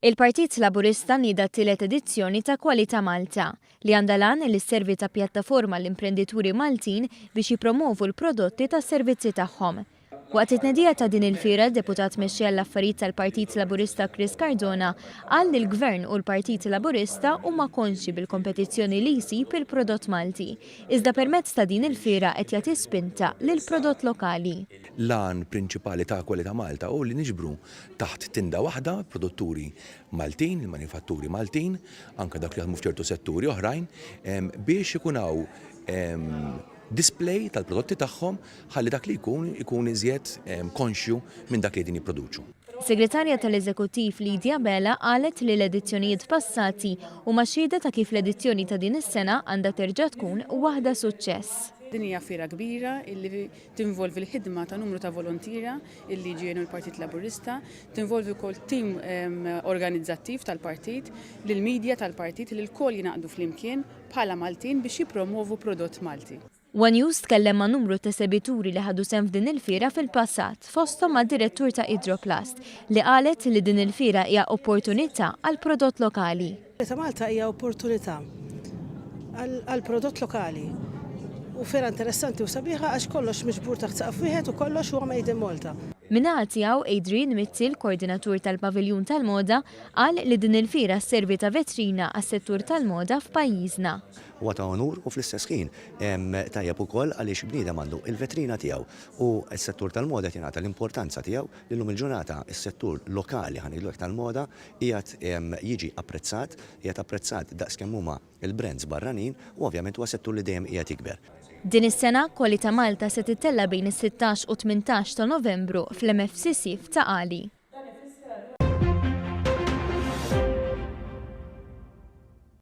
Il-Partit Laburista nieda t-tielet edizzjoni ta' Kwalità Malta li għandha lan li s-servi ta' pjattaforma l-imprendituri Maltin biex jippromovu l-prodotti ta' s-servizzi tagħhom. Waqt it-Tnediet ta' din il-fira, deputat mexxi għall-affarijiet tal-Partit Laburista Chris Cardona qal li l-Gvern u l-Partit Laburista huma konxi bil-kompetizzjoni li jsib il-prodott Malti. Iżda permezz ta' din il-fira qed jagħti spinta lil prodott lokali. L-għan prinċipali ta' Kwalità Malta u li niġbru taħt tinda waħda produtturi Maltin, il-manifatturi Maltin, anke dak li jaħdmu f'ċertu setturi oħrajn, biex ikunaw display tal-prodotti tagħhom ħalli dak li jkun iżjed konxju minn dak li din jipproduċu. Segretarja tal-Eżekuttiv Lidja Bela qalet li l-edizzjonijiet passati huma xhieda ta' kif l-edizzjoni ta' din is-sena għandha terġa' tkun waħda suċċess. Din hija fiera kbira illi tinvolvi l-ħidma ta' numru ta' volontira illi ġienu l-Partit Laburista, tinvolvi wkoll tim organizzattiv tal-partit, lill-medja tal-partit li l-kol jingħaqdu flimkien bħala Maltin biex jippromovu prodott Malti. One News tkellem ma' numru ta' sebituri li ħadu sehem f'din il-fiera fil-passat, fosthom mad-direttur ta' Idroplast li qalet li din il-fiera hija opportunità għal prodott lokali. Kwalità Malta hija opportunità għal prodott lokali. U fiera interessanti u sabiħa għax kollox miġbur taħt saqaf wieħed u kollox huwa made in Malta. Minnaħa tiegħu Adrian Mittil, koordinatur tal-Paviljun tal-Moda, qal li din il-fiera sservi ta' vetrina għas-settur tal-moda f'pajjiżna. Huwa ta' onur u fl-istess ħin tajjeb ukoll għaliex bniedem għandu il-vetrina tiegħu u s-settur tal-moda jingħata l-importanza tiegħu li llum il-ġurnata s-settur lokali ħanidlek tal-moda qiegħed jiġi apprezzat daqskemm huma il-brands barranin u ovvjament huwa settur li dejjem qiegħed jikber. Din is-sena Kwalità Malta se tittella bejn is-sittax u t-tmintax ta' Novembru fl-MFCC ta' Qali.